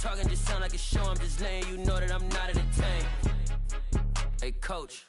talking just sound like a show. I'm just letting you know that I'm not entertained. Hey, coach,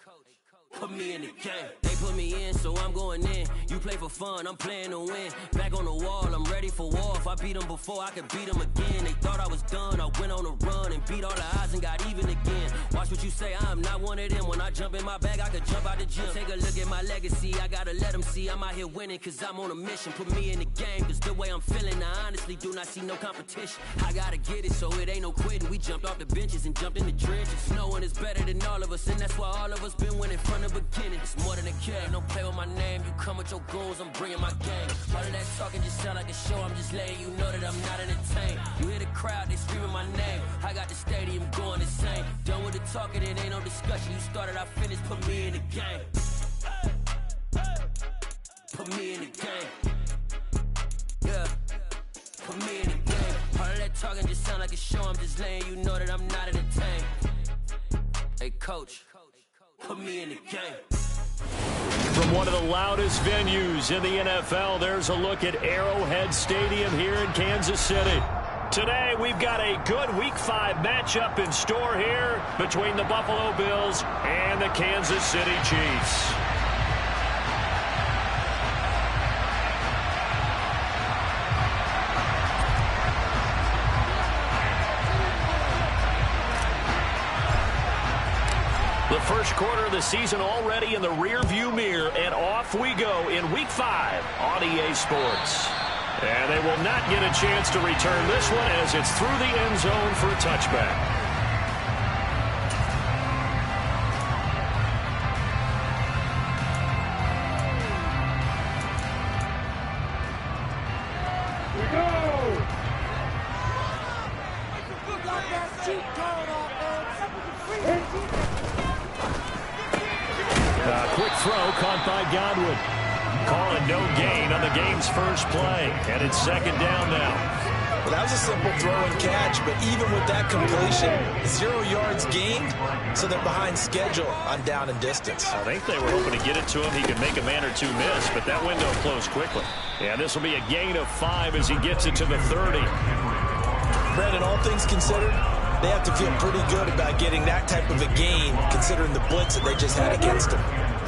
put me in the game. They put me in, so I'm going in. You play for fun, I'm playing to win. Back on the wall, I'm ready for war. If I beat them before, I could beat them again. They thought I was done, I went on a run and beat all the odds and got even again. Watch what you say, I'm not one of them. When I jump in my bag, I could jump out the gym. Take a look at my legacy, I gotta let them see I'm out here winning, cause I'm on a mission. Put me in the game, cause the way I'm feeling, I honestly do not see no competition. I gotta get it, so it ain't no quitting. We jumped off the benches and jumped in the trenches. No one is better than all of us, and that's why all of us been winning from the beginning. It's more than a game, don't play with my name. You come with your goons, I'm bringing my game. All of that talking just sound like a show. I'm just letting you know that I'm not entertained. You hear the crowd, they screaming my name. I got the stadium going insane. Done with the talking, it ain't no discussion. You started, I finished, put me in the game. Put me in the game. Yeah, put me in the game. All of that talking just sound like a show. I'm just letting you know that I'm not entertained. Hey, coach, put me in the game. From one of the loudest venues in the NFL, there's a look at Arrowhead Stadium here in Kansas City. Today, we've got a good Week 5 matchup in store here between the Buffalo Bills and the Kansas City Chiefs. The first quarter of the season already in the rearview mirror, and off we go in Week 5 on EA Sports. And they will not get a chance to return this one as it's through the end zone for a touchback. Quick throw caught by Godwin. Calling no gain on the game's first play. And it's second down now. Well, that was a simple throw and catch, but even with that completion, 0 yards gained, so they're behind schedule on down and distance. I think they were hoping to get it to him. He could make a man or two miss, but that window closed quickly. And this will be a gain of 5 as he gets it to the 30. Brandon, all things considered, they have to feel pretty good about getting that type of a gain, considering the blitz that they just had against them.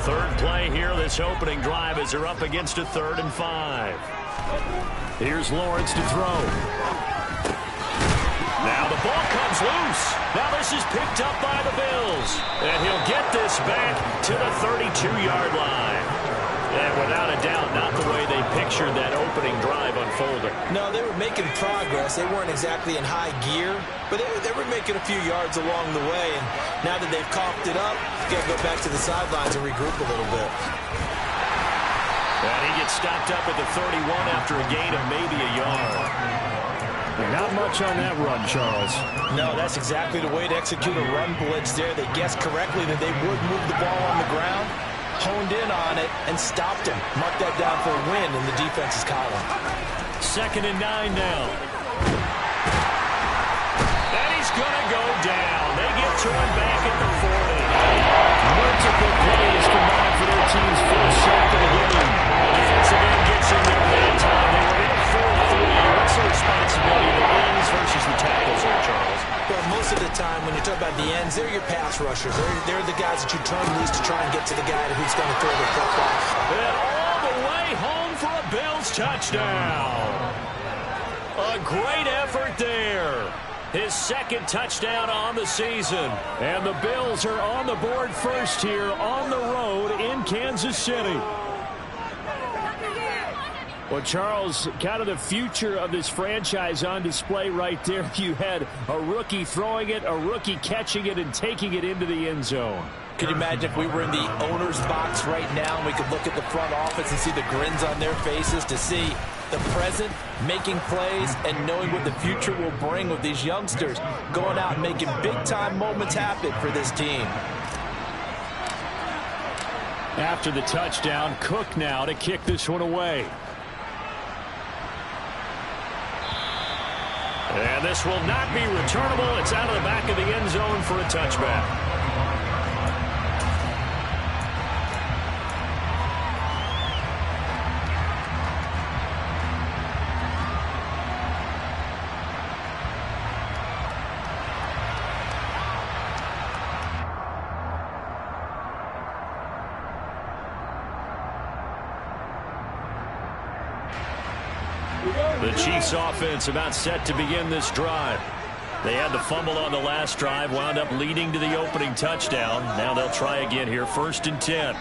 Third play here, this opening drive, as they're up against a 3rd and 5. Here's Lawrence to throw. Now the ball comes loose. Now this is picked up by the Bills. And he'll get this back to the 32-yard line. And without a doubt, not the way they pictured that opening drive unfolding. No, they were making progress. They weren't exactly in high gear, but they were making a few yards along the way. And now that they've coughed it up, got to go back to the sidelines and regroup a little bit. And he gets stopped up at the 31 after a gain of maybe a yard. Not much on that run, Charles. No, that's exactly the way to execute a run blitz there. They guessed correctly that they would move the ball on the ground, honed in on it, and stopped him. Mark that down for a win in the defense's column. 2nd and 9 now. And he's going to go down. They get to him back at the 40. Multiple plays combined for their team's first sack of the game. Defensive end gets in there that time. They were in 4-3. What's the responsibility of the ends versus the tackles here, Charles? Well, most of the time when you talk about the ends, they're your pass rushers. They're the guys that you turn loose to try and get to the guy who's going to throw the football. And all the way home for a Bills touchdown. A great effort there. His 2nd touchdown on the season. And the Bills are on the board first here on the road in Kansas City. Well, Charles, kind of the future of this franchise on display right there. You had a rookie throwing it, a rookie catching it, and taking it into the end zone. Could you imagine if we were in the owner's box right now and we could look at the front office and see the grins on their faces to see the present, making plays, and knowing what the future will bring with these youngsters going out and making big-time moments happen for this team. After the touchdown, Cook now to kick this one away. And this will not be returnable. It's out of the back of the end zone for a touchback. The Chiefs offense about set to begin this drive. They had the fumble on the last drive, wound up leading to the opening touchdown. Now they'll try again here, 1st and 10.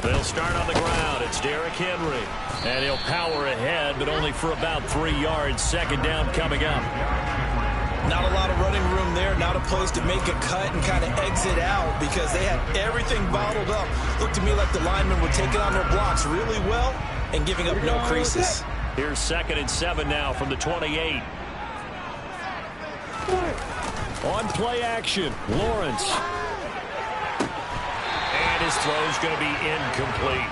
They'll start on the ground. It's Derrick Henry. And he'll power ahead, but only for about 3 yards. 2nd down coming up. Not a lot of running room there, not a place to make a cut and kind of exit out because they had everything bottled up. Looked to me like the linemen were taking on their blocks really well and giving up no creases. Here's 2nd and 7 now from the 28. On play action, Lawrence. And his throw's going to be incomplete.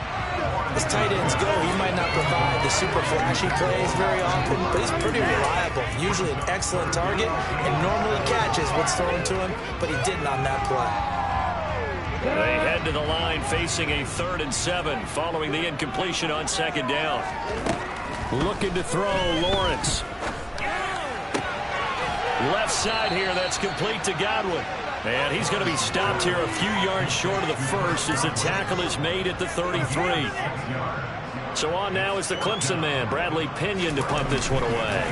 As tight ends go, he might not provide the super flashy plays very often, but he's pretty reliable. Usually an excellent target and normally catches what's thrown to him, but he didn't on that play. They head to the line facing a 3rd and 7 following the incompletion on 2nd down. Looking to throw, Lawrence. Left side here, that's complete to Godwin. And he's going to be stopped here a few yards short of the first as the tackle is made at the 33. So on now is the Clemson man, Bradley Pinion, to punt this one away.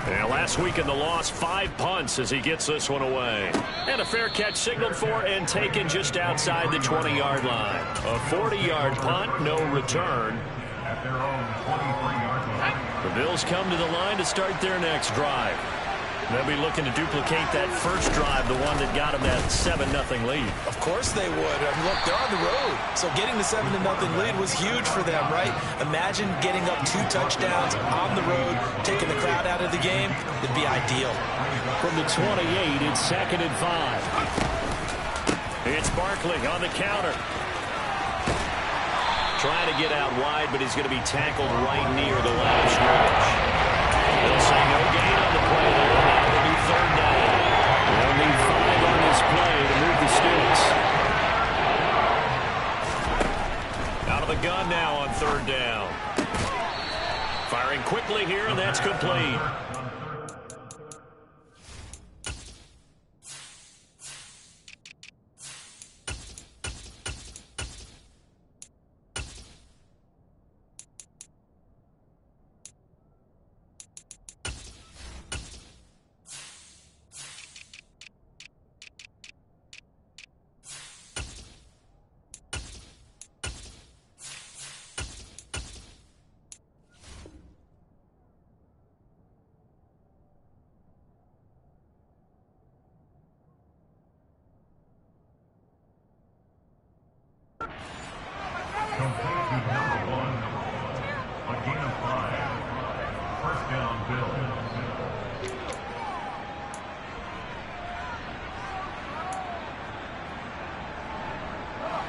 And last week in the loss, 5 punts as he gets this one away. And a fair catch signaled for and taken just outside the 20-yard line. A 40-yard punt, no return. The Bills come to the line to start their next drive. They'll be looking to duplicate that first drive, the one that got them that 7-0 lead. Of course they would. Look, they're on the road. So getting the 7-0 lead was huge for them, right? Imagine getting up 2 touchdowns on the road, taking the crowd out of the game. It'd be ideal. From the 28, it's 2nd and 5. It's Barkley on the counter. Trying to get out wide, but he's going to be tackled right near the line of scrimmage. They'll say no gain on the play there. Now it'll be 3rd down. They'll need 5 on this play to move the sticks. Out of the gun now on 3rd down. Firing quickly here, and that's complete.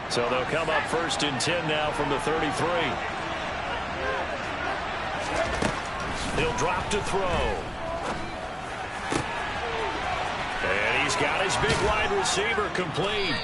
So they'll come up 1st and 10 now from the 33. He'll drop to throw. And he's got his big wide receiver complete.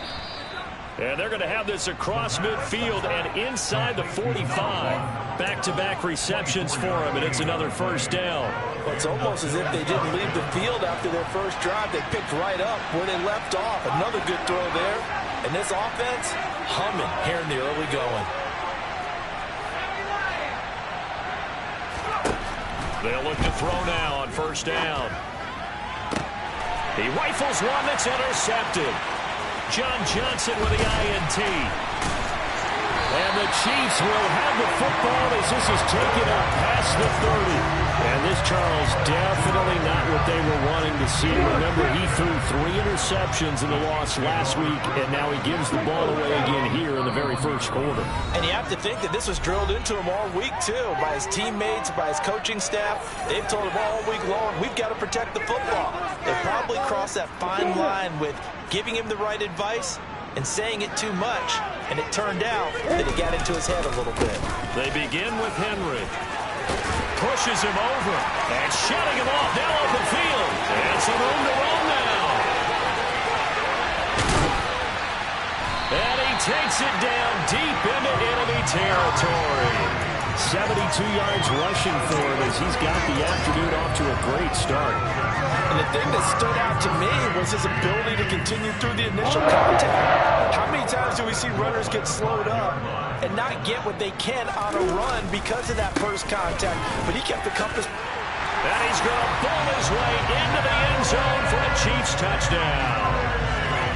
And they're going to have this across midfield and inside the 45. Back-to-back receptions for him, and it's another 1st down. Well, it's almost as if they didn't leave the field after their first drive. They picked right up where they left off. Another good throw there. And this offense, humming here in the early going. They'll look to throw now on 1st down. He rifles one that's intercepted. John Johnson with the INT. And the Chiefs will have the football as this is taken up past the 30. And this, Charles, definitely not what they were wanting to see. Remember, he threw 3 interceptions in the loss last week, and now he gives the ball away again here in the very first quarter. And you have to think that this was drilled into him all week, too, by his teammates, by his coaching staff. They've told him all week long, we've got to protect the football. They probably crossed that fine line with giving him the right advice and saying it too much, and it turned out that it got into his head a little bit. They begin with Henry. Pushes him over and shutting him off down open field. And some room to run now. And he takes it down deep into enemy territory. 72 yards rushing for him as he's got the afternoon off to a great start. And the thing that stood out to me was his ability to continue through the initial contact. How many times do we see runners get slowed up and not get what they can on a run because of that first contact? But he kept the compass. And he's going to bowl his way into the end zone for a Chiefs touchdown.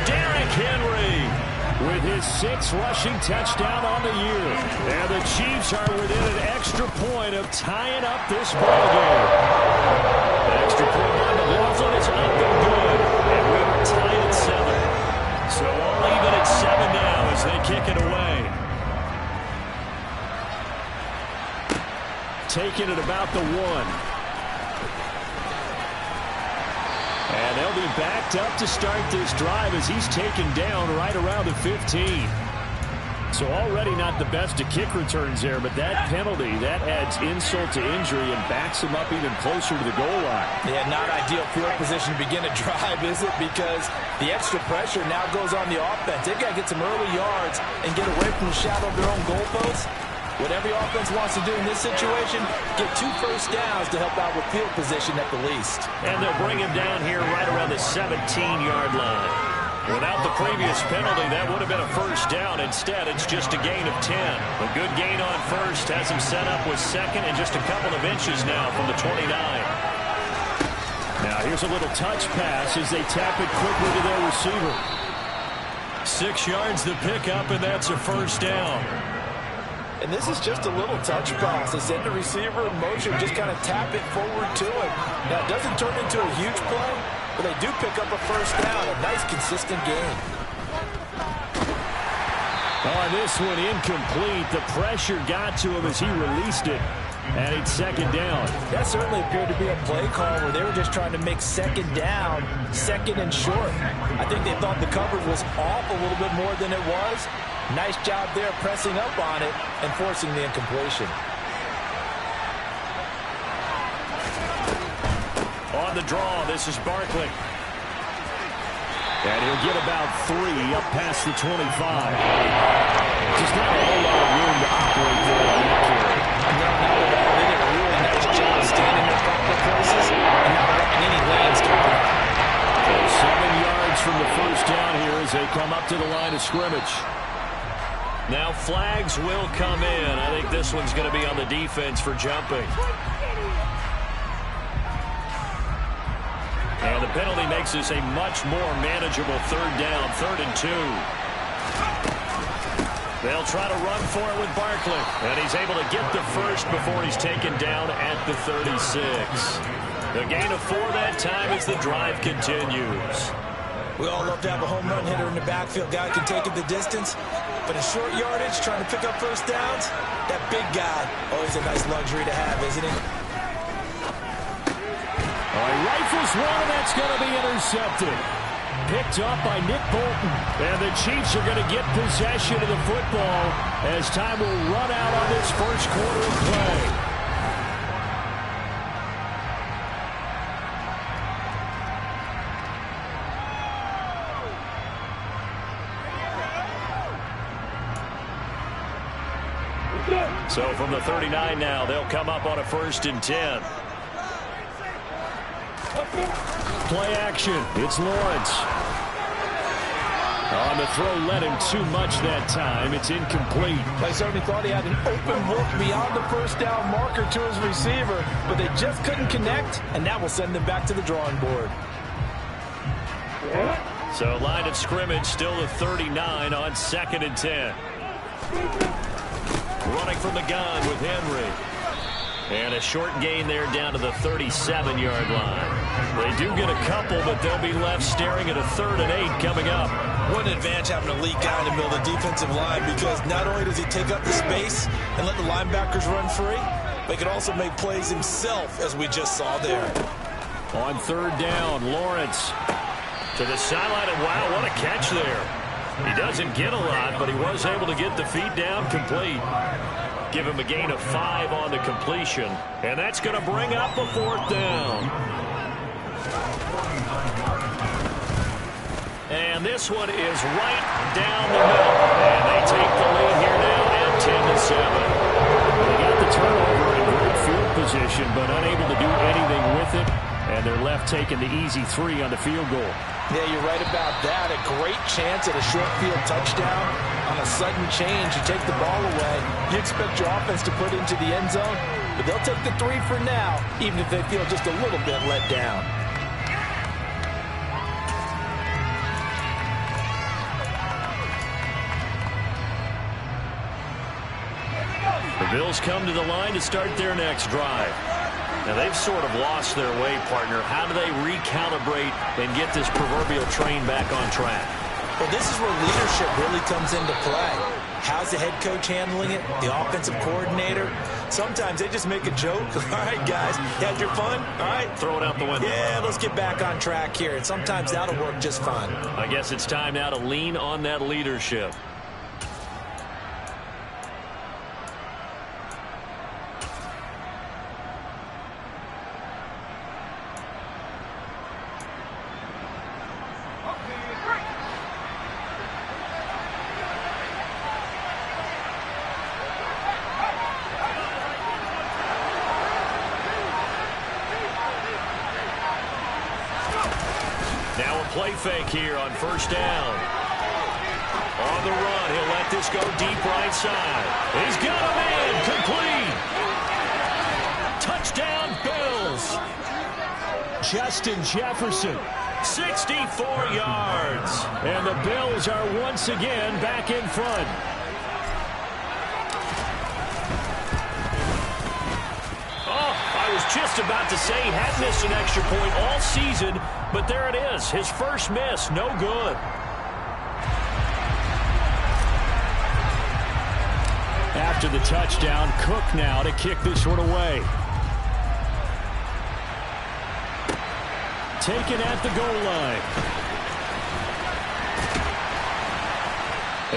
Derrick Henry with his 6th rushing touchdown on the year. And the Chiefs are within an extra point of tying up this ballgame. Extra point on the Laughlin is up and good. And we are tied at 7. So all even at 7 now as they kick it away. Taking it about the 1. And they'll be backed up to start this drive as he's taken down right around the 15. So already not the best of kick returns there, but that penalty, that adds insult to injury and backs him up even closer to the goal line. Yeah, not ideal field position to begin a drive, is it? Because the extra pressure now goes on the offense. They've got to get some early yards and get away from the shadow of their own goalposts. What every offense wants to do in this situation, get 2 first downs to help out with field position at the least. And they'll bring him down here right around the 17-yard line. Without the previous penalty, that would have been a first down. Instead, it's just a gain of 10. A good gain on first has him set up with second and just a couple of inches now from the 29. Now here's a little touch pass as they tap it quickly to their receiver. 6 yards the pickup, and that's a first down. And this is just a little touch pass. They send the receiver in motion, just kind of tap it forward to him. Now, it doesn't turn into a huge play, but they do pick up a first down. A nice, consistent gain. On this one, incomplete. The pressure got to him as he released it. And it's second down. That certainly appeared to be a play call where they were just trying to make second down, second and short. I think they thought the coverage was off a little bit more than it was. Nice job there pressing up on it and forcing the incompletion. On the draw, this is Barkley. And he'll get about 3 up past the 25. Just not a whole lot of room to operate there on that carry. No, not at all. They did a really nice job standing in proper places and not letting any lanes come out. 7 yards from the first down here as they come up to the line of scrimmage. Now flags will come in. I think this one's going to be on the defense for jumping. And the penalty makes this a much more manageable third down, 3rd and 2. They'll try to run for it with Barkley. And he's able to get the first before he's taken down at the 36. The gain of 4 that time as the drive continues. We all love to have a home run hitter in the backfield. Guy can take it the distance. But in short yardage, trying to pick up first downs, that big guy, always a nice luxury to have, isn't he? He rifles one, and that's going to be intercepted. Picked up by Nick Bolton. And the Chiefs are going to get possession of the football as time will run out on this first quarter of play. So from the 39 now, they'll come up on a 1st and 10. Play action. It's Lawrence. On the throw, led him too much that time. It's incomplete. I certainly thought he had an open look beyond the first down marker to his receiver, but they just couldn't connect, and that will send them back to the drawing board. So line of scrimmage still the 39 on 2nd and 10. Running from the gun with Henry. And a short gain there down to the 37-yard line. They do get a couple, but they'll be left staring at a 3rd and 8 coming up. What an advantage having an elite guy in the middle of the defensive line, because not only does he take up the space and let the linebackers run free, but he can also make plays himself, as we just saw there. On 3rd down, Lawrence to the sideline, and wow, what a catch there. He doesn't get a lot, but he was able to get the feet down complete. Give him a gain of 5 on the completion, and that's going to bring up a 4th down. And this one is right down the middle, and they take the lead here now at 10-7. They got the turnover position, but unable to do anything with it. And they're left taking the easy 3 on the field goal. Yeah, you're right about that. A great chance at a short field touchdown. On a sudden change, you take the ball away. You expect your offense to put it into the end zone, but they'll take the 3 for now, even if they feel just a little bit let down. The Bills come to the line to start their next drive. Now, they've sort of lost their way, partner. How do they recalibrate and get this proverbial train back on track? Well, this is where leadership really comes into play. How's the head coach handling it? The offensive coordinator? Sometimes they just make a joke. All right, guys, you had your fun? All right. Throw it out the window. Yeah, let's get back on track here. And sometimes that'll work just fine. I guess it's time now to lean on that leadership. Now a play fake here on first down. On the run, he'll let this go deep right side. He's got a man, complete. Touchdown, Bills. Justin Jefferson, 64 yards. And the Bills are once again back in front. I was just about to say he had missed an extra point all season, but there it is. His first miss, no good. After the touchdown, Cook now to kick this one away. Taken at the goal line.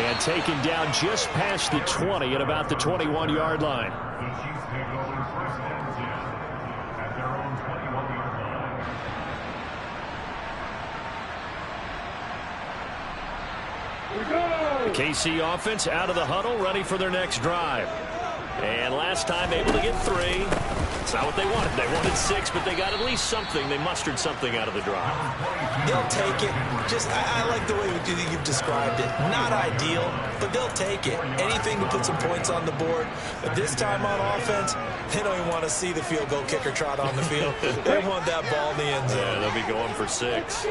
And taken down just past the 20 at about the 21-yard line. The KC offense out of the huddle, ready for their next drive. And last time able to get 3. It's not what they wanted. They wanted 6, but they got at least something. They mustered something out of the drive. They'll take it. I like the way you've described it. Not ideal, but they'll take it. Anything to put some points on the board. But this time on offense, they don't even want to see the field goal kicker trot on the field. They want that ball in the end zone. Yeah, they'll be going for 6.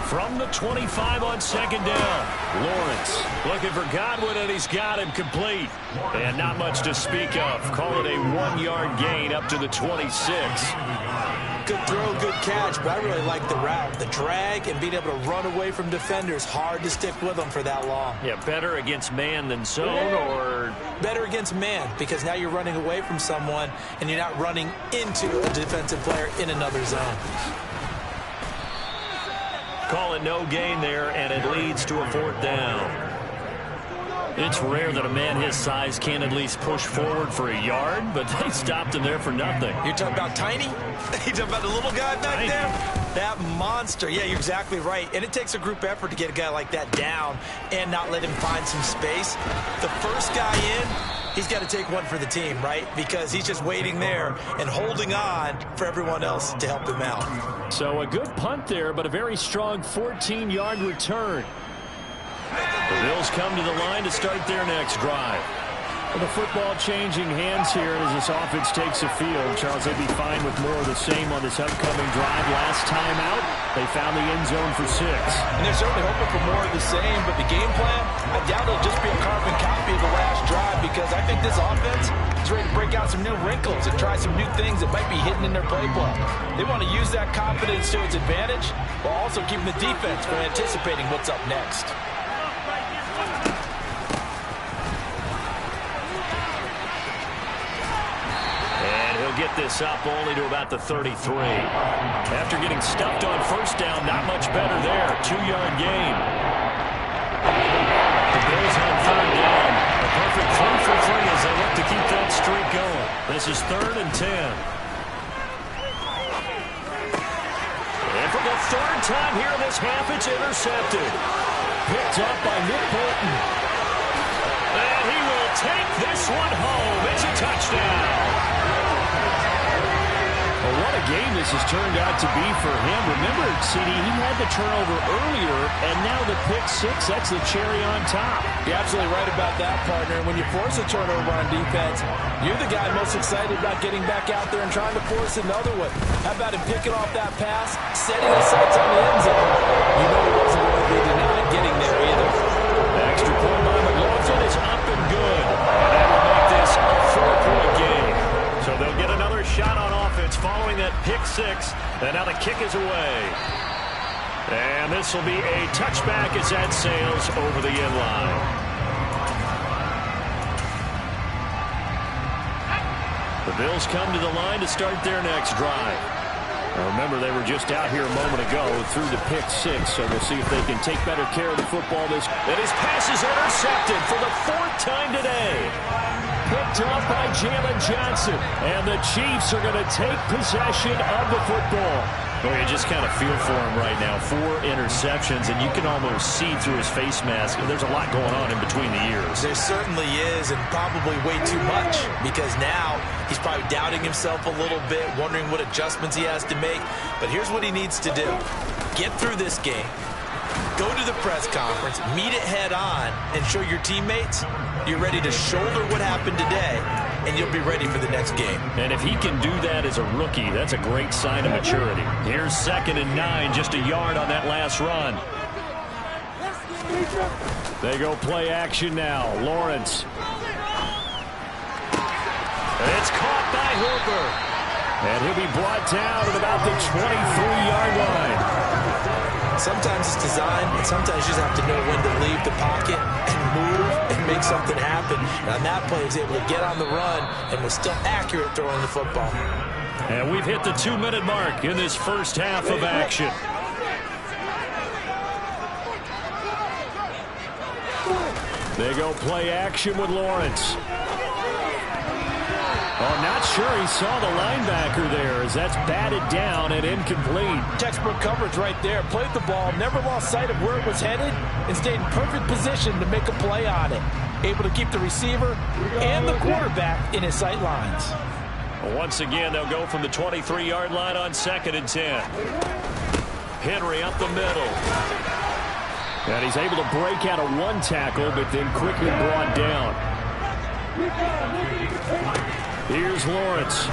From the 25 on second down, Lawrence looking for Godwin, and he's got him complete. And not much to speak of. Call it a 1-yard gain up to the 26. Good throw, good catch, but I really like the route. The drag and being able to run away from defenders, hard to stick with them for that long. Yeah, better against man than zone, or? Better against man, because now you're running away from someone and you're not running into a defensive player in another zone. Call it no gain there, and it leads to a 4th down. It's rare that a man his size can at least push forward for a yard, but they stopped him there for nothing. You're talking about tiny? You're talking about the little guy back there? That monster. Yeah, you're exactly right. And it takes a group effort to get a guy like that down and not let him find some space. The first guy in, he's got to take one for the team, right? Because he's just waiting there and holding on for everyone else to help him out. So a good punt there, but a very strong 14-yard return. The Bills come to the line to start their next drive. Well, the football changing hands here as this offense takes the field. Charles, they'd be fine with more of the same on this upcoming drive. Last time out, they found the end zone for 6. And they're certainly hoping for more of the same, but the game plan, I doubt it'll just be a carbon copy of the last drive, because I think this offense is ready to break out some new wrinkles and try some new things that might be hidden in their playbook. They want to use that confidence to its advantage while also keeping the defense from anticipating what's up next. Get this up only to about the 33. After getting stuffed on first down, not much better there. 2-yard gain. The Bills on 3rd down. A perfect 3 for 3 as they look to keep that streak going. This is 3rd and 10. And for the 3rd time here in this half, it's intercepted. Picked up by Nick Bolton. And he will take this one home. It's a touchdown. Well, what a game this has turned out to be for him. Remember, CD, he had the turnover earlier, and now the pick six, that's the cherry on top. You're absolutely right about that, partner. When you force a turnover on defense, you're the guy most excited about getting back out there and trying to force another one. How about him picking off that pass, setting his sights on the end zone? You know he wasn't going to be denied getting there either. The extra point by McLaughlin is up and good. And that will make this a 4-point game. So they'll get another shot on offense following that pick six. And now the kick is away. And this will be a touchback as that sails over the end line. The Bills come to the line to start their next drive. Now remember, they were just out here a moment ago through the pick six, so we'll see if they can take better care of the football. And his pass is intercepted for the 4th time today. Picked up by Jalen Johnson. And the Chiefs are going to take possession of the football. Well, you just kind of feel for him right now. 4 interceptions, and you can almost see through his face mask. There's a lot going on in between the ears. There certainly is, and probably way too much, because now he's probably doubting himself a little bit, wondering what adjustments he has to make. But here's what he needs to do. Get through this game. Go to the press conference, meet it head on, and show your teammates you're ready to shoulder what happened today, and you'll be ready for the next game. And if he can do that as a rookie, that's a great sign of maturity. Here's 2nd and 9, just a yard on that last run. They go play action now. Lawrence. It's caught by Hooper. And he'll be brought down at about the 23-yard line. Sometimes it's design, and sometimes you just have to know when to leave the pocket and move and make something happen. And on that play, he was able to get on the run and was still accurate throwing the football. And we've hit the 2-minute mark in this first half of action. They go play action with Lawrence. Oh, not sure he saw the linebacker there as that's batted down and incomplete. Textbook coverage right there. Played the ball, never lost sight of where it was headed, and stayed in perfect position to make a play on it. Able to keep the receiver and the quarterback in his sight lines. Well, once again, they'll go from the 23-yard line on 2nd and 10. Henry up the middle. And he's able to break out of one tackle, but then quickly brought down. Here's Lawrence.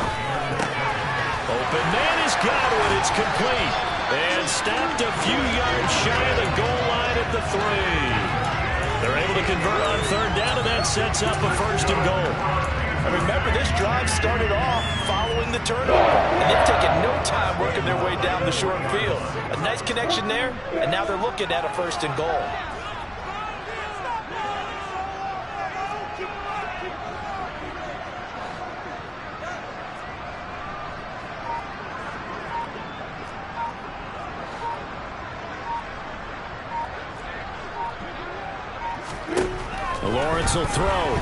Open man is Godwin. It's complete. And stopped a few yards shy of the goal line at the 3. They're able to convert on 3rd down, and that sets up a 1st and goal. And remember, this drive started off following the turnover, and they've taken no time working their way down the short field. A nice connection there, and now they're looking at a 1st and goal. Lawrence will throw.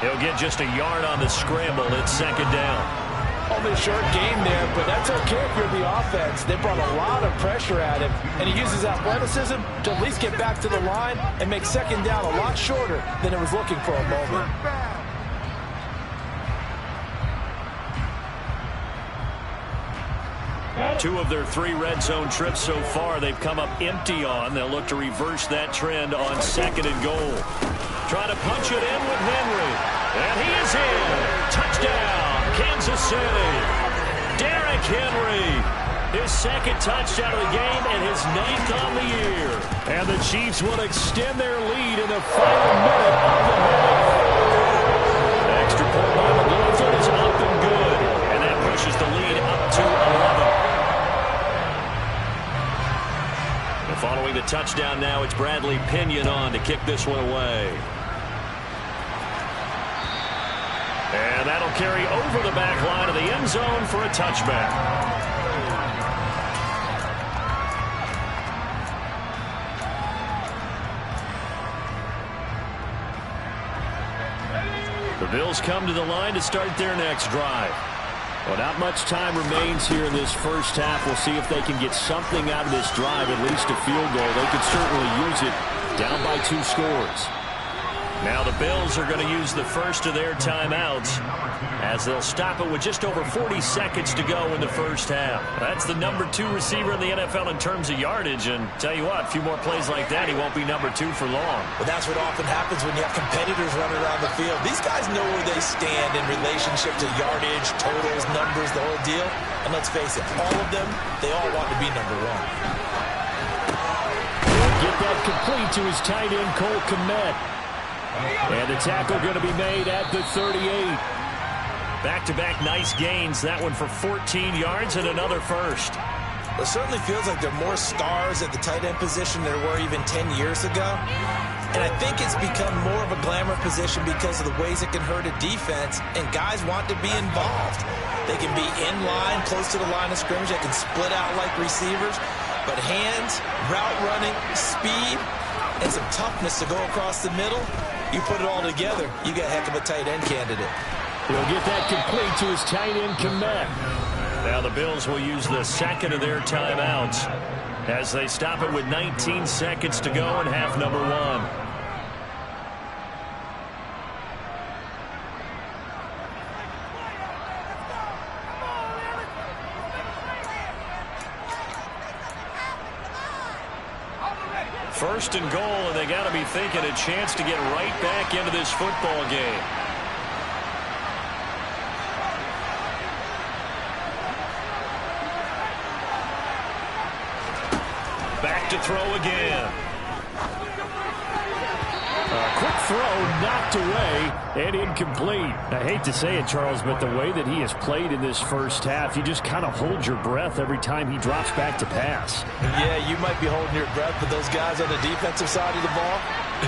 He'll get just a yard on the scramble. It's 2nd down. Only a short game there, but that's okay if you're the offense. They brought a lot of pressure at him, and he uses athleticism to at least get back to the line and make 2nd down a lot shorter than it was looking for a moment. Two of their 3 red zone trips so far they've come up empty on. They'll look to reverse that trend on 2nd and goal. Trying to punch it in with Henry. And he is in. Touchdown, Kansas City. Derrick Henry. His 2nd touchdown of the game and his 9th on the year. And the Chiefs will extend their lead in the final minute of the half. The extra point by McLaughlin is up and good. And that pushes the lead up to 11. Following the touchdown now, it's Bradley Pinion on to kick this one away. And that'll carry over the back line of the end zone for a touchback. The Bills come to the line to start their next drive. Well, not much time remains here in this first half. We'll see if they can get something out of this drive, at least a field goal. They could certainly use it down by 2 scores. Now the Bills are going to use the first of their timeouts as they'll stop it with just over 40 seconds to go in the first half. That's the number 2 receiver in the NFL in terms of yardage, and tell you what, a few more plays like that, he won't be number 2 for long. Well, that's what often happens when you have competitors running around the field. These guys know where they stand in relationship to yardage, totals, numbers, the whole deal. And let's face it, all of them, they all want to be number 1. Get that complete to his tight end, Cole Kmet. And the tackle going to be made at the 38. Back-to-back nice gains. That one for 14 yards and another first. It certainly feels like there are more stars at the tight end position than there were even 10 years ago. And I think it's become more of a glamour position because of the ways it can hurt a defense, and guys want to be involved. They can be in line, close to the line of scrimmage. They can split out like receivers. But hands, route running, speed, and some toughness to go across the middle, you put it all together, you got a heck of a tight end candidate. He'll get that complete to his tight end, Kmet. Now the Bills will use the second of their timeouts as they stop it with 19 seconds to go in half number 1. First and goal, and they got to be thinking a chance to get right back into this football game. Back to throw again. Quick throw knocked away and incomplete. I hate to say it, Charles, but the way that he has played in this first half, you just kind of hold your breath every time he drops back to pass. Yeah, you might be holding your breath, but those guys on the defensive side of the ball,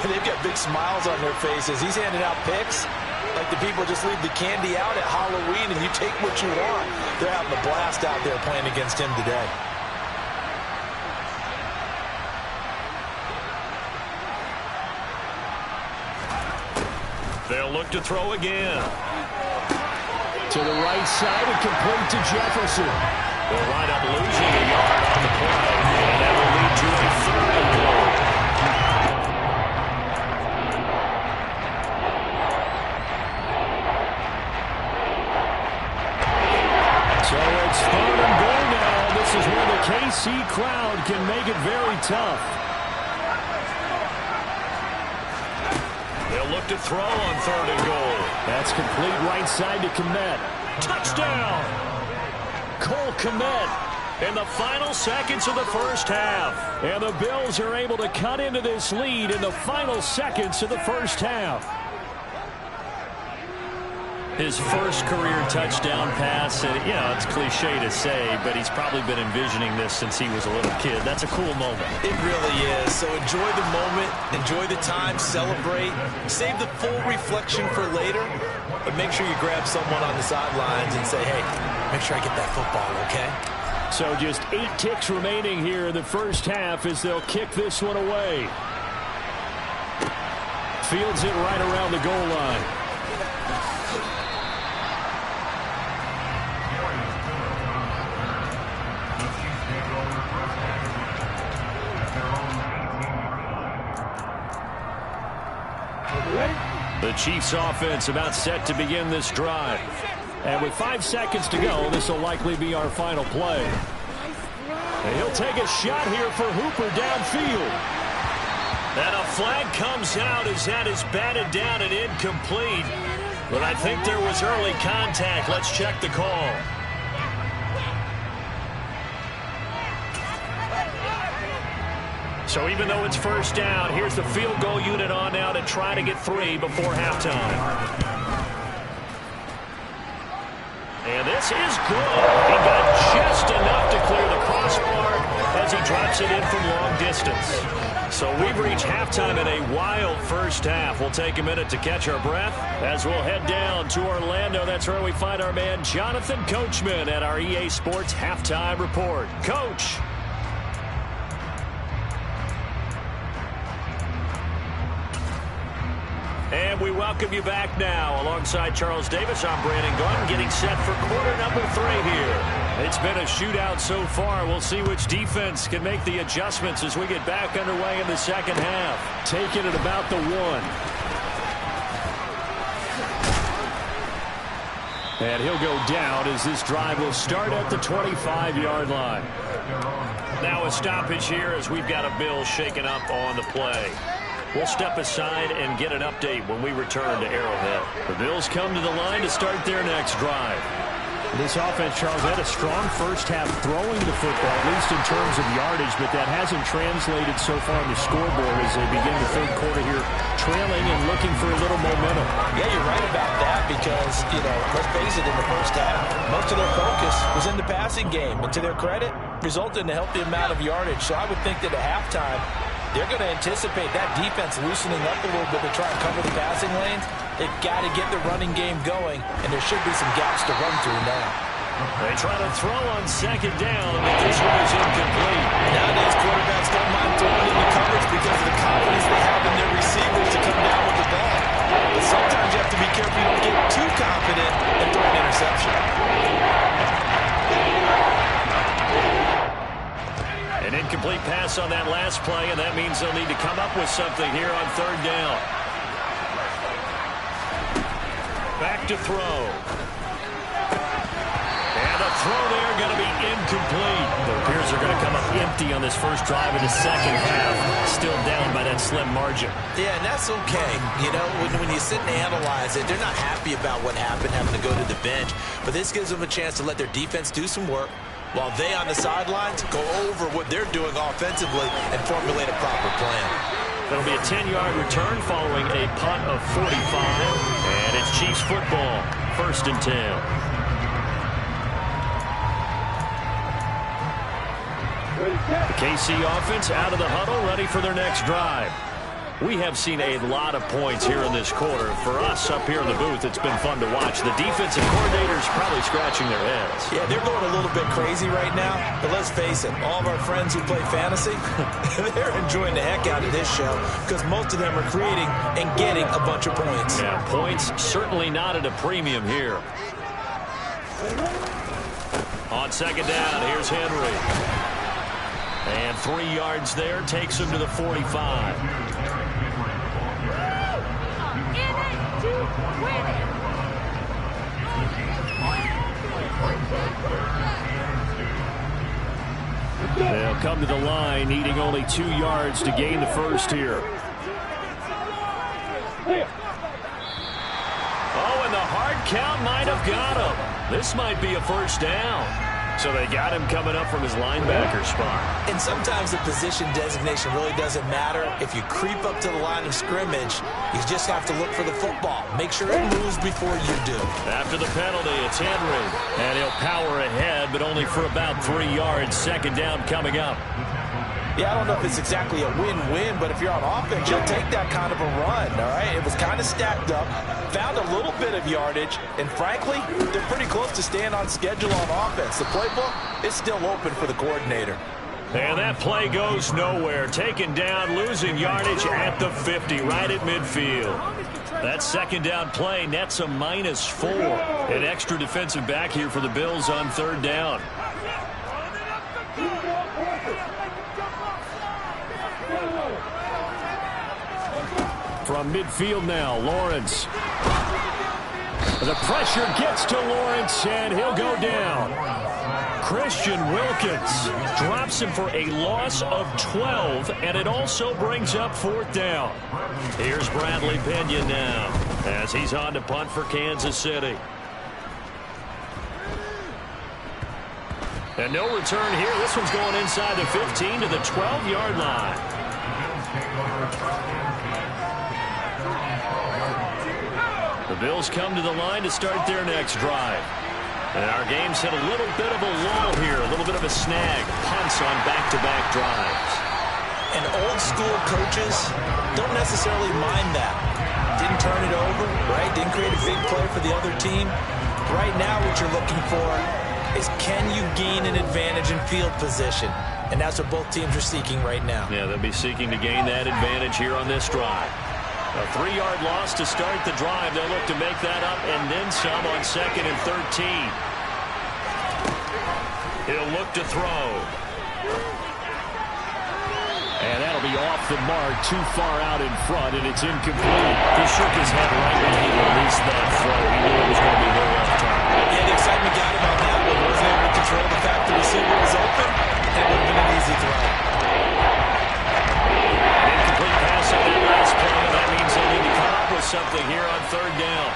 they've got big smiles on their faces. He's handing out picks like the people just leave the candy out at Halloween and you take what you want. They're having a blast out there playing against him today. They'll look to throw again. To the right side and complete to Jefferson. They'll wind up losing a yard on the play. And that will lead to a third and goal. So it's third and goal now. This is where the KC crowd can make it very tough. They'll look to throw on third and goal. That's complete right side to Kmet. Touchdown! Cole Kmet in the final seconds of the first half. And the Bills are able to cut into this lead in the final seconds of the first half. His first career touchdown pass, and it's cliche to say, but he's probably been envisioning this since he was a little kid. That's a cool moment. It really is. So enjoy the moment, enjoy the time, celebrate, save the full reflection for later, but make sure you grab someone on the sidelines and say, hey, make sure I get that football, okay? So just 8 ticks remaining here in the first half as they'll kick this one away. Fields it right around the goal line. The Chiefs offense about set to begin this drive. And with 5 seconds to go, this will likely be our final play. And he'll take a shot here for Hooper downfield. And a flag comes out as that is batted down and incomplete. But I think there was early contact. Let's check the call. So even though it's first down, here's the field goal unit on now to try to get 3 before halftime. And this is good. He got just enough to clear the crossbar as he drops it in from long distance. So we've reached halftime in a wild first half. We'll take a minute to catch our breath as we'll head down to Orlando. That's where we find our man Jonathan Coachman at our EA Sports Halftime Report. Coach. And And we welcome you back now. Alongside Charles Davis, I'm Brandon Gordon, getting set for quarter number 3 here. It's been a shootout so far. We'll see which defense can make the adjustments as we get back underway in the second half. Taking it about the 1. And he'll go down as this drive will start at the 25-yard line. Now a stoppage here as we've got a Bill shaken up on the play. We'll step aside and get an update when we return to Arrowhead. The Bills come to the line to start their next drive. This offense, Charles, had a strong first half throwing the football, at least in terms of yardage, but that hasn't translated so far on the scoreboard as they begin the third quarter here, trailing and looking for a little momentum. Yeah, you're right about that because, let's face it, in the first half, most of their focus was in the passing game. And to their credit, resulted in a healthy amount of yardage. So I would think that at halftime, they're going to anticipate that defense loosening up a little bit to try and cover the passing lanes. They've got to get the running game going, and there should be some gaps to run through now. They try to throw on second down, but this one is incomplete. Nowadays, quarterbacks don't mind throwing into coverage because of the confidence they have in their receivers to come down with the ball. But sometimes you have to be careful you don't get too confident and throw an interception. An incomplete pass on that last play, and that means they'll need to come up with something here on third down. Back to throw. And the throw there going to be incomplete. It appears they're going to come up empty on this first drive of the second half. Still down by that slim margin. Yeah, and that's okay. When you sit and analyze it, they're not happy about what happened, having to go to the bench. But this gives them a chance to let their defense do some work, while they on the sidelines go over what they're doing offensively and formulate a proper plan. That'll be a 10-yard return following a punt of 45. And it's Chiefs football, 1st and 10. The KC offense out of the huddle, ready for their next drive. We have seen a lot of points here in this quarter. For us up here in the booth, it's been fun to watch. The defensive coordinators probably scratching their heads. Yeah, they're going a little bit crazy right now. But let's face it, all of our friends who play fantasy, they're enjoying the heck out of this show because most of them are creating and getting a bunch of points. Yeah, points certainly not at a premium here. On second down, here's Henry. And 3 yards there, takes him to the 45. They'll come to the line, needing only 2 yards to gain the first here. Oh, and the hard count might have got him. This might be a first down. So they got him coming up from his linebacker spot. And sometimes the position designation really doesn't matter. If you creep up to the line of scrimmage, you just have to look for the football. Make sure it moves before you do. After the penalty, it's Henry. And he'll power ahead, but only for about 3 yards. Second down coming up. Yeah, I don't know if it's exactly a win-win, but if you're on offense, you'll take that kind of a run, all right? It was kind of stacked up, found a little bit of yardage, and frankly, they're pretty close to staying on schedule on offense. The playbook is still open for the coordinator. And that play goes nowhere. Taken down, losing yardage at the 50, right at midfield. That second down play nets a -4. An extra defensive back here for the Bills on third down. From midfield now, Lawrence. The pressure gets to Lawrence, and he'll go down. Christian Wilkins drops him for a loss of 12, and it also brings up 4th down. Here's Bradley Pinion now as he's on to punt for Kansas City. And no return here. This one's going inside the 15 to the 12-yard line. The Bills come to the line to start their next drive. And our game's hit a little bit of a lull here, a little bit of a snag. Punts on back-to-back drives. And old-school coaches don't necessarily mind that. Didn't turn it over, right? Didn't create a big play for the other team. Right now what you're looking for is can you gain an advantage in field position? And that's what both teams are seeking right now. Yeah, they'll be seeking to gain that advantage here on this drive. A 3-yard loss to start the drive. They'll look to make that up and then some on 2nd and 13. He'll look to throw. And that'll be off the mark, too far out in front, and it's incomplete. He shook his head right when he released that throw. He knew it was going to be no left turn. Yeah, the excitement got him on that one. Wasn't able to control the fact the receiver was open. That would have been an easy throw. An incomplete pass on that last play, and that means they'll need to come up with something here on 3rd down.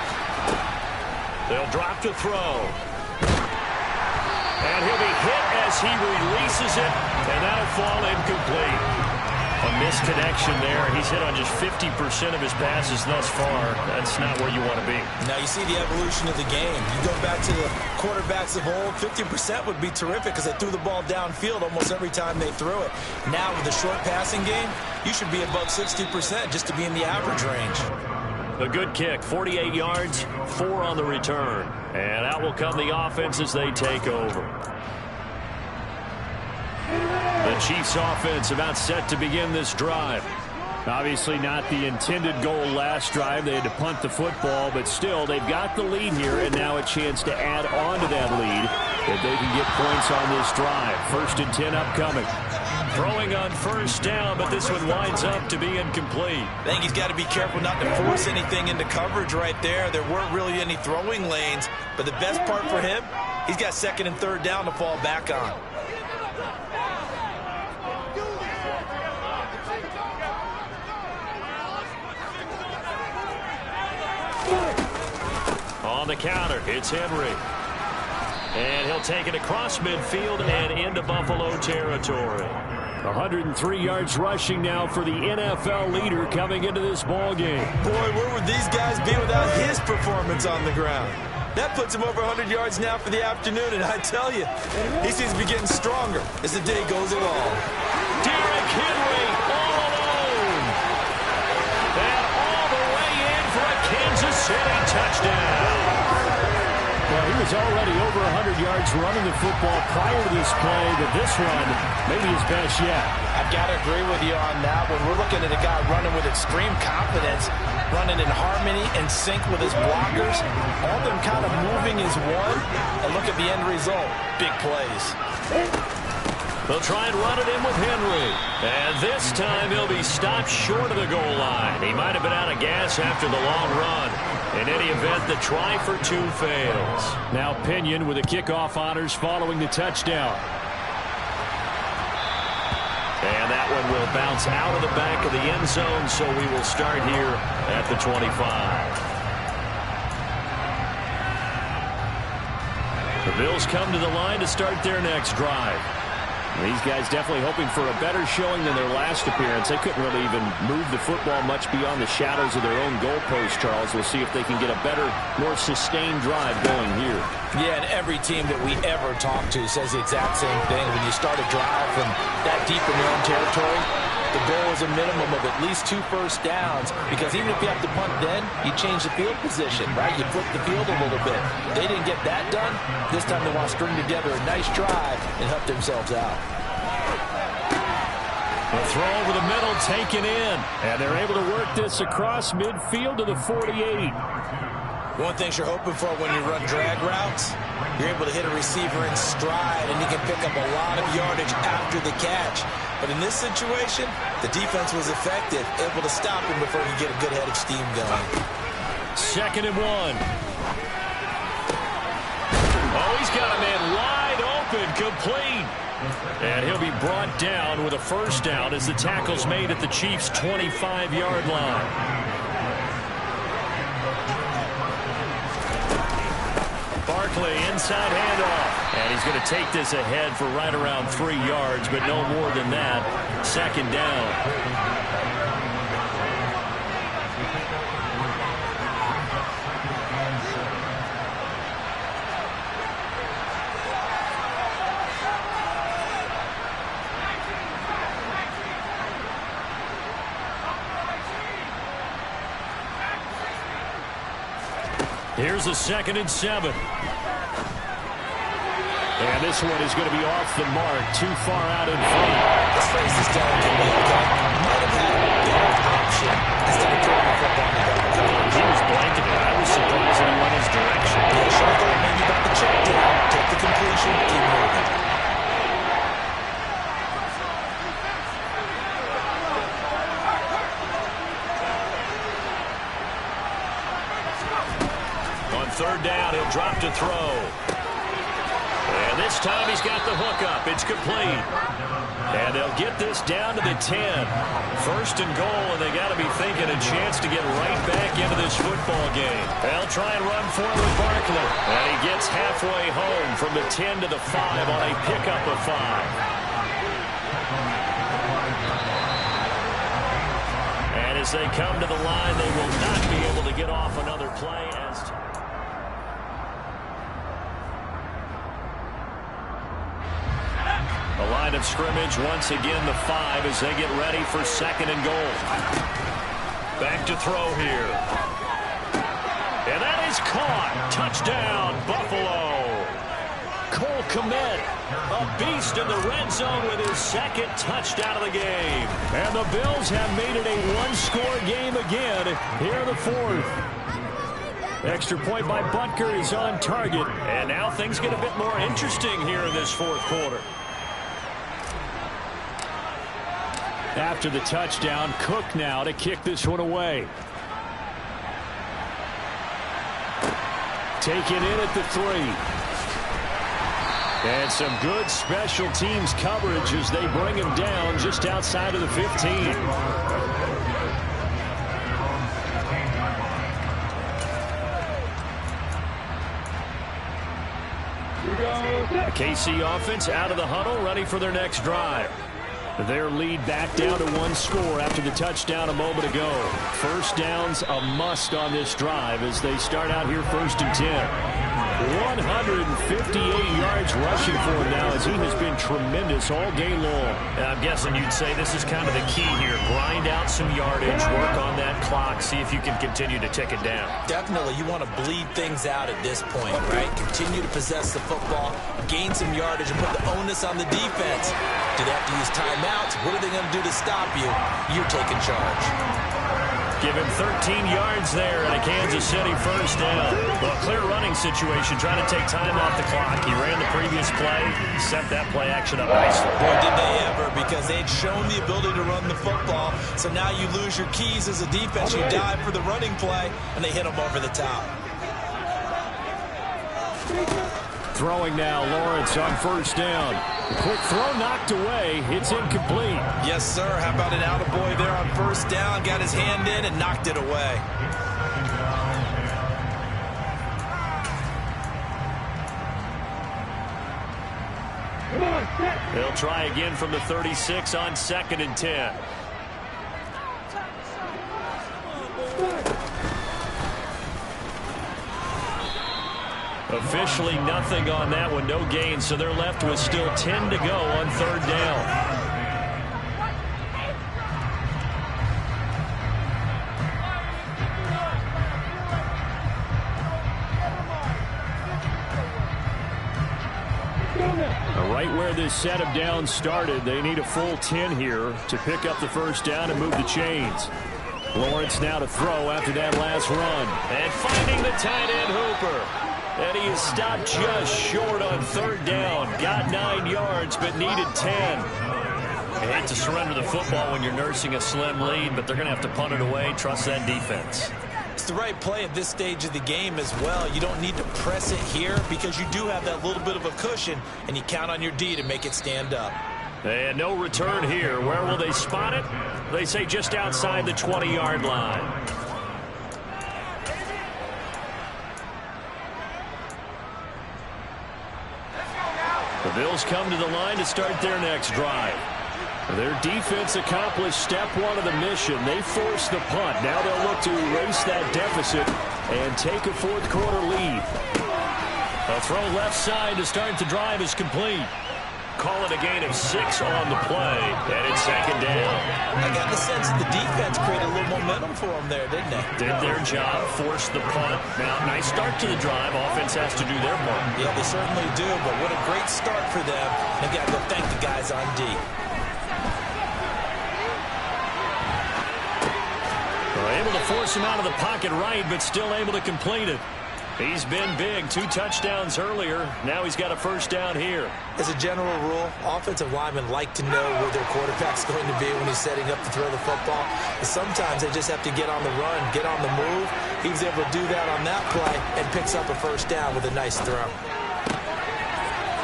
They'll drop to throw. And he'll be hit as he releases it, and that'll fall incomplete. A misconnection there. He's hit on just 50% of his passes thus far. That's not where you want to be. Now you see the evolution of the game. You go back to the quarterbacks of old, 50% would be terrific because they threw the ball downfield almost every time they threw it. Now with the short passing game, you should be above 60% just to be in the average range. A good kick, 48 yards, 4 on the return. And out will come the offense as they take over. The Chiefs offense about set to begin this drive. Obviously not the intended goal last drive. They had to punt the football, but still they've got the lead here and now a chance to add on to that lead if they can get points on this drive. 1st and 10 upcoming. Throwing on 1st down, but this one winds up to be incomplete. I think he's got to be careful not to force anything into coverage right there. There weren't really any throwing lanes, but the best part for him, he's got 2nd and 3rd down to fall back on. On the counter, it's Henry. And he'll take it across midfield and into Buffalo territory. 103 yards rushing now for the NFL leader coming into this ball game. Boy, where would these guys be without his performance on the ground? That puts him over 100 yards now for the afternoon, and I tell you, he seems to be getting stronger as the day goes along. Derrick Henry all alone. And all the way in for a Kansas City touchdown. Well, he was already over 100 yards running the football prior to this play, but this one may be his best yet. I've got to agree with you on that one. We're looking at a guy running with extreme confidence, running in harmony and sync with his blockers. All of them kind of moving as one. And look at the end result. Big plays. They'll try and run it in with Henry. And this time he'll be stopped short of the goal line. He might have been out of gas after the long run. In any event, the try for 2 fails. Now Pinion with the kickoff honors following the touchdown. And that one will bounce out of the back of the end zone, so we will start here at the 25. The Bills come to the line to start their next drive. These guys definitely hoping for a better showing than their last appearance. They couldn't really even move the football much beyond the shadows of their own goalpost, Charles. We'll see if they can get a better, more sustained drive going here. Yeah, and every team that we ever talk to says the exact same thing. When you start a drive from that deep in your own territory, the goal is a minimum of at least 2 first downs, because even if you have to punt then, you change the field position, right? You flip the field a little bit. They didn't get that done. This time they want to string together a nice drive and help themselves out. The throw over the middle taken in, and they're able to work this across midfield to the 48. One thing you're hoping for when you run drag routes, you're able to hit a receiver in stride, and you can pick up a lot of yardage after the catch. But in this situation, the defense was effective, able to stop him before he could get a good head of steam going. 2nd and 1. Oh, he's got a man wide open, complete. And he'll be brought down with a first down as the tackle's made at the Chiefs' 25-yard line. Barkley inside handoff. And he's going to take this ahead for right around 3 yards, but no more than that. 2nd down. Here's a 2nd and 7. And this one is going to be off the mark, too far out in front. This race is telling me, okay, might have had a better option instead of throwing the football. third down. He'll drop to throw. And this time he's got the hook up. It's complete. And they'll get this down to the 10. First and goal, and they got to be thinking a chance to get right back into this football game. They'll try and run for it with Barkley. And he gets halfway home from the 10 to the 5 on a pickup of 5. And as they come to the line, they will not be able to get off another play. The line of scrimmage, once again, the 5 as they get ready for second and goal. Back to throw here. And that is caught. Touchdown, Buffalo. Cole Kmet, a beast in the red zone with his second touchdown of the game. And the Bills have made it a one-score game again here in the fourth. Extra point by Butker is on target. And now things get a bit more interesting here in this fourth quarter. After the touchdown, Cook now to kick this one away. Taken in at the 3. And some good special teams coverage as they bring him down just outside of the 15. The KC offense out of the huddle, ready for their next drive. Their lead back down to one score after the touchdown a moment ago. First down's a must on this drive as they start out here first and 10. 158 yards rushing for him now as he has been tremendous all game long. And I'm guessing you'd say this is kind of the key here. Grind out some yardage, work on that clock, see if you can continue to tick it down. Definitely, you want to bleed things out at this point, right? Continue to possess the football, gain some yardage, and put the onus on the defense. Do they have to use timeouts? What are they going to do to stop you? You're taking charge. Give him 13 yards there and a Kansas City first down. Well, clear running situation, trying to take time off the clock. He ran the previous play, set that play action up nicely. Boy, did they ever, because they'd shown the ability to run the football. So now you lose your keys as a defense. You dive for the running play, and they hit them over the top. Throwing now, Lawrence on first down. The quick throw knocked away. It's incomplete. Yes, sir. How about an attaboy there on first down? Got his hand in and knocked it away. They'll try again from the 36 on second and 10. Officially nothing on that one, no gain, so they're left with still 10 to go on third down. Right where this set of downs started, they need a full 10 here to pick up the first down and move the chains. Lawrence now to throw after that last run. And finding the tight end Hooper. And he is stopped just short on third down. Got 9 yards, but needed 10. You hate to surrender the football when you're nursing a slim lead, but they're going to have to punt it away. Trust that defense. It's the right play at this stage of the game as well. You don't need to press it here because you do have that little bit of a cushion, and you count on your D to make it stand up. And no return here. Where will they spot it? They say just outside the 20-yard line. The Bills come to the line to start their next drive. Their defense accomplished step one of the mission. They forced the punt. Now they'll look to erase that deficit and take a fourth quarter lead. A throw left side to start the drive is complete. Call it a gain of 6 on the play, and it's second down. I got the sense that the defense created a little momentum for them there, didn't they? Did their job, forced the punt. Now, nice start to the drive. Offense has to do their part. Yeah, they certainly do, but what a great start for them. They've got to go thank the guys on D. They're able to force him out of the pocket right, but still able to complete it. He's been big. 2 touchdowns earlier. Now he's got a first down here. As a general rule, offensive linemen like to know where their quarterback's going to be when he's setting up to throw the football. But sometimes they just have to get on the run, get on the move. He was able to do that on that play and picks up a first down with a nice throw.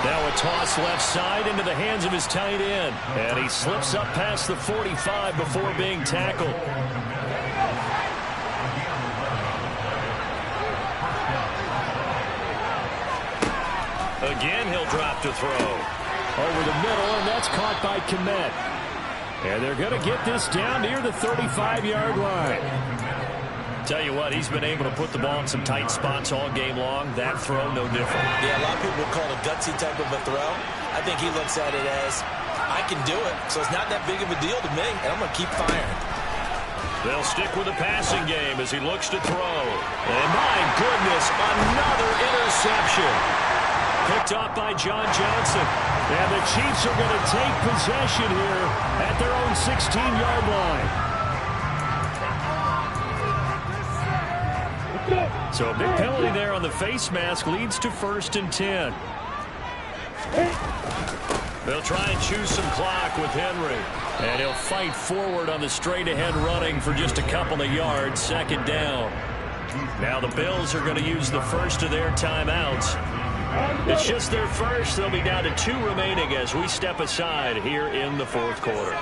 Now a toss left side into the hands of his tight end. And he slips up past the 45 before being tackled. Again, he'll drop to throw. Over the middle, and that's caught by Kmet. And they're going to get this down near the 35-yard line. Tell you what, he's been able to put the ball in some tight spots all game long. That throw, no different. Yeah, a lot of people would call it a gutsy type of a throw. I think he looks at it as, I can do it, so it's not that big of a deal to me, and I'm going to keep firing. They'll stick with the passing game as he looks to throw. And my goodness, another interception. Picked up by John Johnson. And the Chiefs are going to take possession here at their own 16-yard line. So a big penalty there on the face mask leads to 1st and 10. They'll try and choose some clock with Henry. And he'll fight forward on the straight-ahead running for just a couple of yards. 2nd down. Now the Bills are going to use the first of their timeouts. It's just their first. They'll be down to 2 remaining as we step aside here in the 4th quarter.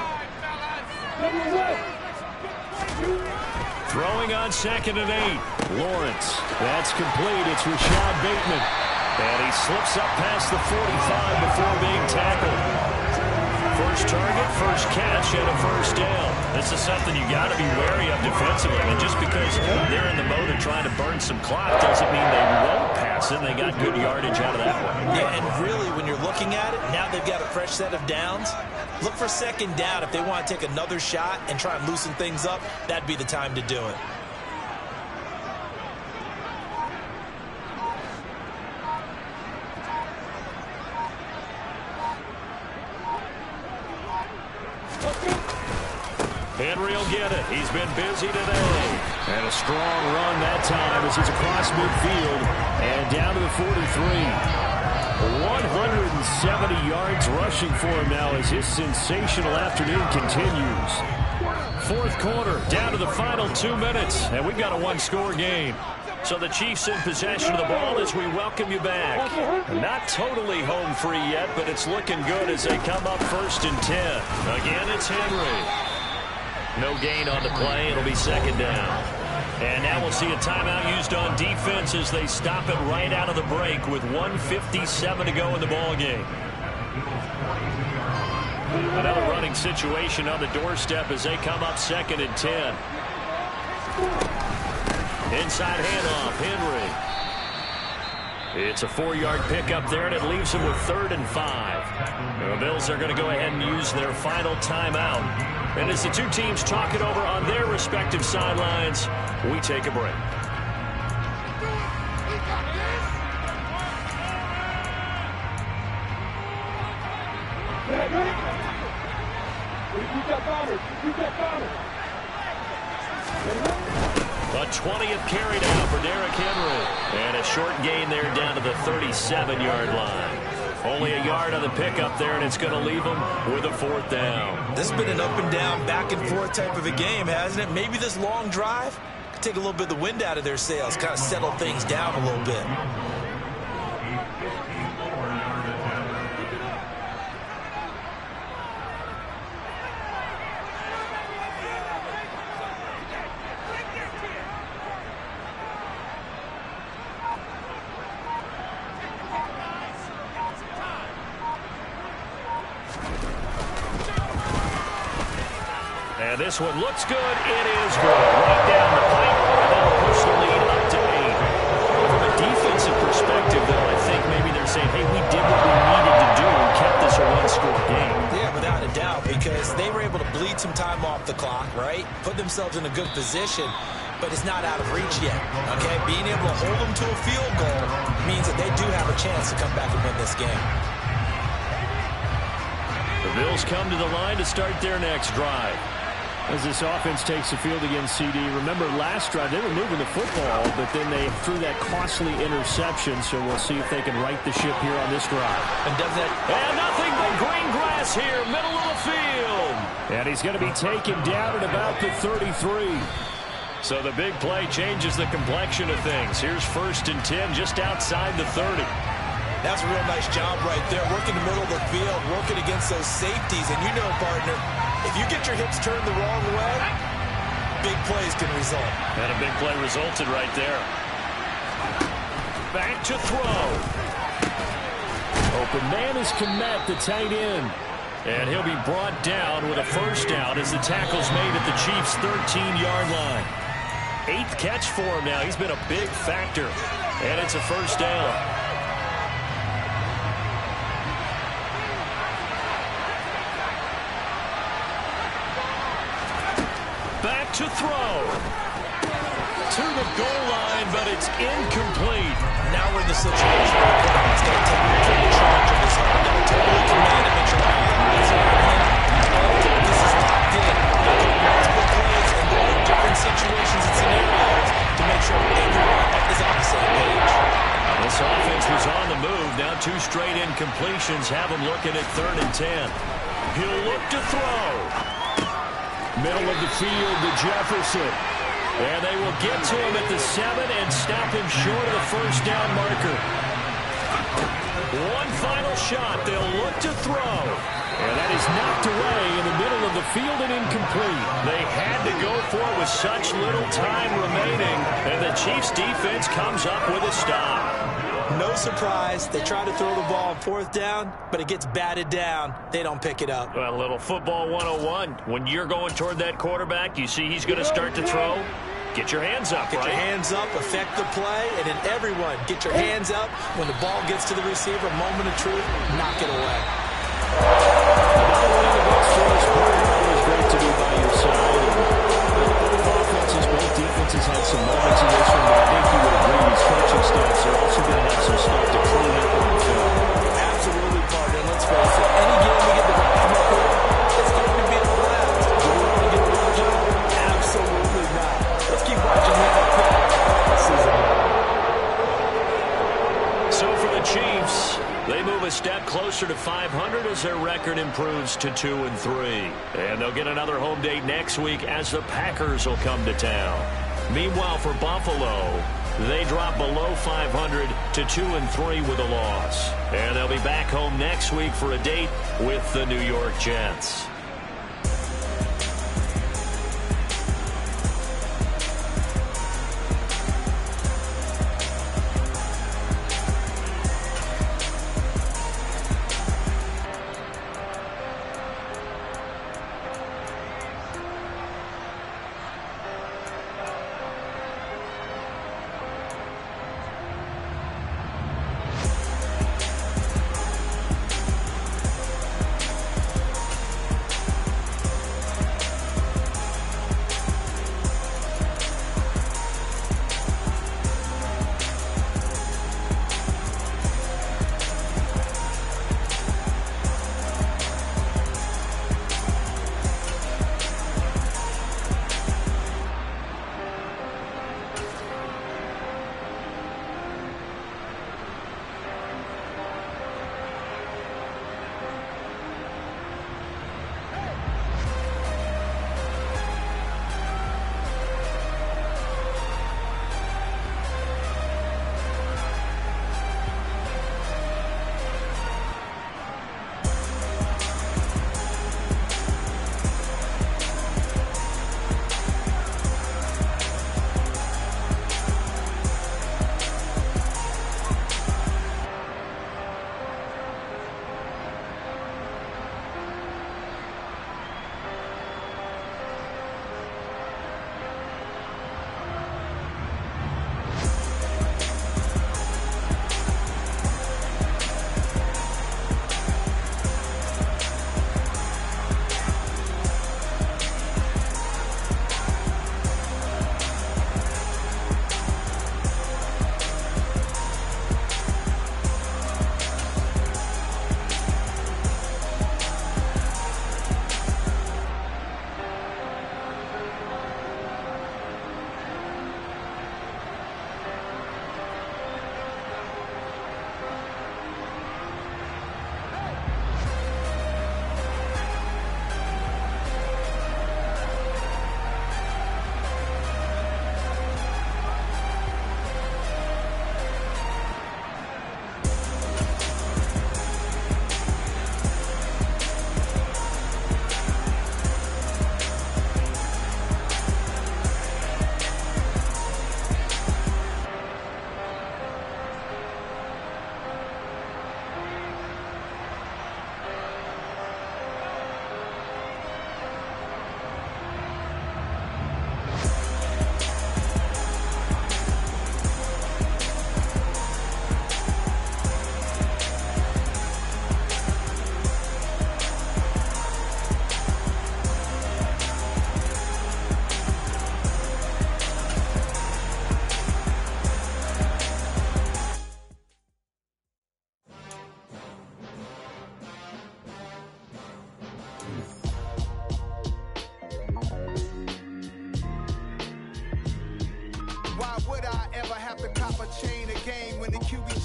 Throwing on 2nd and 8. Lawrence. That's complete. It's Rashad Bateman. And he slips up past the 45 before being tackled. First target, first catch, and a first down. This is something you got to be wary of defensively. And just because they're in the mode of trying to burn some clock doesn't mean they won't pass it. They got good yardage out of that one. Yeah, and really, when you're looking at it, now they've got a fresh set of downs. Look for 2nd down. If they want to take another shot and try and loosen things up, that'd be the time to do it. Henry will get it. He's been busy today. And a strong run that time as he's across midfield and down to the 43. 170 yards rushing for him now as his sensational afternoon continues. 4th quarter, down to the final 2 minutes, and we've got a 1-score game. So the Chiefs in possession of the ball as we welcome you back. Not totally home free yet, but it's looking good as they come up 1st and 10. Again, it's Henry. No gain on the play. It'll be 2nd down. And now we'll see a timeout used on defense as they stop it right out of the break with 1:57 to go in the ball game. Another running situation on the doorstep as they come up 2nd and 10. Inside handoff, Henry. It's a 4-yard pickup there, and it leaves them with 3rd and 5. The Bills are going to go ahead and use their final timeout. And as the 2 teams talk it over on their respective sidelines, we take a break. A 20th carry down for Derrick Henry. And a short gain there down to the 37-yard line. Only a yard on the pickup there, and it's going to leave them with a 4th down. This has been an up-and-down, back-and-forth type of a game, hasn't it? Maybe this long drive could take a little bit of the wind out of their sails, kind of settle things down a little bit. And this one looks good. It is good. Right down the pipe. They'll push the lead up to 8. From a defensive perspective, though, I think maybe they're saying, hey, we did what we needed to do and kept this a 1-score game. Yeah, without a doubt, because they were able to bleed some time off the clock, right? Put themselves in a good position, but it's not out of reach yet, okay? Being able to hold them to a field goal means that they do have a chance to come back and win this game. The Bills come to the line to start their next drive. As this offense takes the field against CD, remember last drive they were moving the football, but then they threw that costly interception, so we'll see if they can right the ship here on this drive. And does that? And nothing but green grass here, middle of the field. And he's going to be taken down at about the 33. So the big play changes the complexion of things. Here's 1st and 10 just outside the 30. That's a real nice job right there, working the middle of the field, working against those safeties. And you know, partner, if you get your hips turned the wrong way, big plays can result. And a big play resulted right there. Back to throw. Open man is Kmet, the tight end. And he'll be brought down with a first down as the tackle's made at the Chiefs' 13-yard line. 8th catch for him now. He's been a big factor. And it's a first down. Back to throw. To the goal line, but it's incomplete. Now we're in the situation where the quarterback's got to take charge of his heart. Got to totally command and make sure all the eyes are on him. This is locked in. Multiple plays and go in different situations and scenarios to make sure everyone is on the same page. This offense was on the move. Now 2 straight incompletions have him looking at 3rd and 10. He'll look to throw. Middle of the field to Jefferson. And they will get to him at the 7 and stop him short of the first down marker. One final shot. They'll look to throw. And that is knocked away in the middle of the field and incomplete. They had to go for it with such little time remaining. And the Chiefs defense comes up with a stop. No surprise. They try to throw the ball on 4th down, but it gets batted down. They don't pick it up. Well, a little football 101. When you're going toward that quarterback, you see he's going to start to throw. Get your hands up, Get your hands up, affect the play, and then everyone get your hands up. When the ball gets to the receiver, moment of truth, knock it away. Not winning the best first quarter, always great to be by your side. Both offenses, both defenses had some moments in this one, but I think you would agree these coaching staffs are also going to have some stuff to clean up on the field. Absolutely, partner. Let's face it. Any game we get the ball come up with, it's going to be a blast. Do we want to get a little job? Absolutely not. Let's keep watching him play. So for the Chiefs, they move a step closer to 500 as their record improves to 2-3. And they'll get another home date next week as the Packers will come to town. Meanwhile, for Buffalo, they drop below 500 to 2-3 with a loss. And they'll be back home next week for a date with the New York Jets.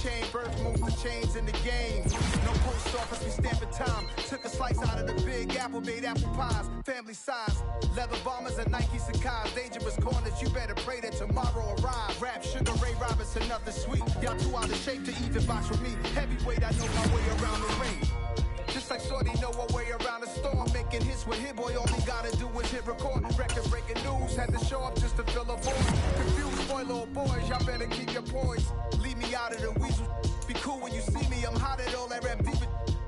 chain, birth moves the chains in the game. No post office, we stamping time. Took a slice out of the big apple, made apple pies. Family size, leather bombers and Nike Sacai's. Dangerous corners, you better pray that tomorrow arrives. Rap, Sugar Ray Robinson, nothing sweet. Y'all too out of shape to even box with me. Heavyweight, I know my way around the ring. Just like Shorty know her way around the storm. Making hits with Hit Boy, all he gotta do is hit record. Record breaking news, had to show up just to fill a void. Confused boy, little boys, y'all better keep your poise. Leave me out of the weasel. Be cool when you see me, I'm hot at all that rap deep.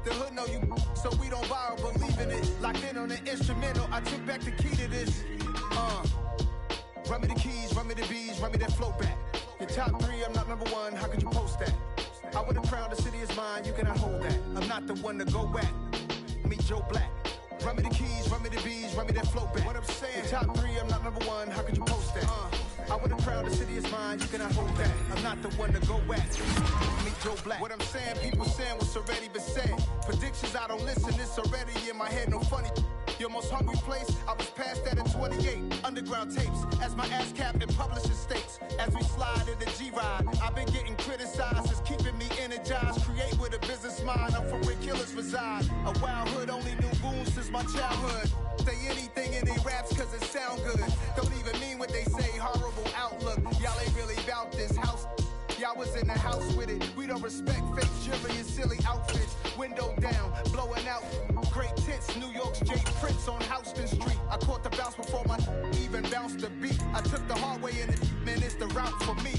The hood know you, so we don't borrow, believe in it. Locked in on the instrumental, I took back the key to this. Run me the keys, run me the bees, run me that flow back. Your top 3, I'm not number 1, how could you post that? I would have crowned the city is mine, you cannot hold that. I'm not the one to go back. Meet Joe Black. Run me the keys, run me the bees, run me that flow back. What I'm saying, your top 3, I'm not number 1, how could you post that? I would have crowned the city is mine, you cannot hold that. I'm not the one to go back. Meet Joe Black. What I'm saying, people saying what's already been said. Predictions, I don't listen, it's already in my head, no funny. Your most hungry place, I was past that in 28. Underground tapes, as my ass cap in publishing states. As we slide in the G-Ride, I've been getting criticized, it's keeping me energized. Create with a business mind, I'm from where killers reside. A wild hood, only knew goons since my childhood. Say anything in they raps cause it sound good. Don't even mean what they say, horrible outlook. Y'all ain't really about this house. Y'all was in the house with it. We don't respect fake jewelry and silly outfits. Window down, blowing out. Great tits, New York's Jay Prince on Houston Street. I caught the bounce before my even bounced the beat. I took the hard way in it, man, it's the route for me.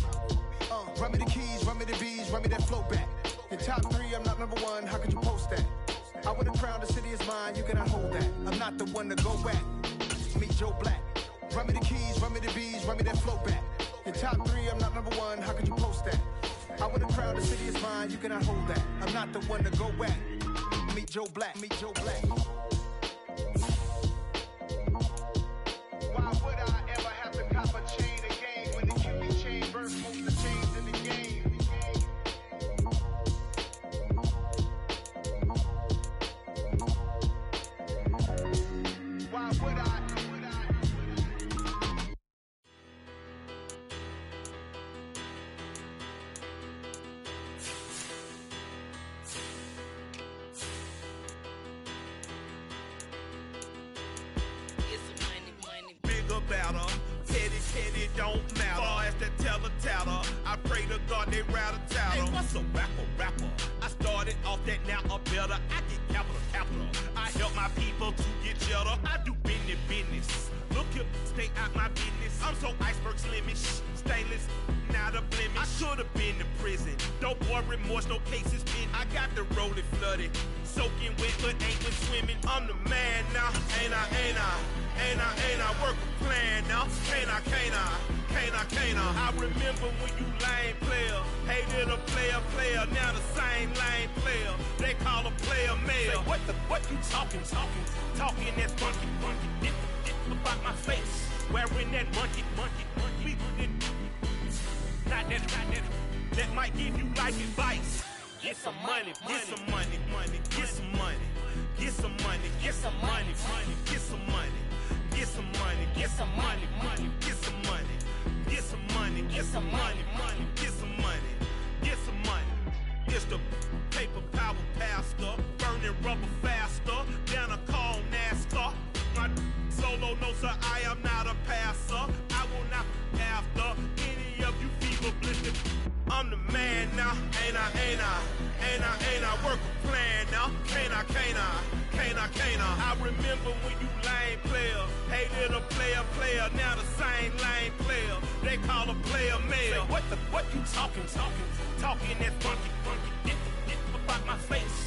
Run me the keys, run me the bees, run me that flow back. Your top 3, I'm not number 1, how could you post that? I would have crowned the city is mine, you cannot hold that. I'm not the one to go back. Meet Joe Black. Run me the keys, run me the bees, run me that flow back. Your top 3, I'm not number 1, how could you post that? I would have crowned the city is mine, you cannot hold that. I'm not the one to go back. Meet Joe Black, meet Joe Black. Why would I ever have to cop a chain again when the QB chain burst moves the chains in the game? Why would I? Better. Petty don't matter. Far as that teller, I pray to God they rattle tattle. Hey, what's a rapper? I started off that, now I'm better. I get capital. I help my people to get cheddar. I do business. Look here, stay out my business. I'm so iceberg slimish, stainless, not a blemish. I should have been in prison. No boy remorse, no cases pinned. I got the rolling flooded, soaking wet, but ain't been swimming. I'm the man now, ain't I? Work a plan now, can't I? I remember when you lame player, hated a player, now the same lame player. They call a player mayor. Say, what you talking that funky, dip about my face, wearing that monkey. Not that, that might give you life advice. Get some money, get some money, get some money, get some money, get some money, get some money. Get some money, get some money, get some money, get some money, get some money, get some money, get some money. It's the paper power pastor, burning rubber faster, down a call NASCAR. My solo, no sir, I am not a passer. I will not after any of you fever blistered. I'm the man now, ain't I? Work a plan now, can't I? I remember when you lame player, hated a player, now the same lame player. They call a player mayor. Say, what you talking that funky, dip about my face.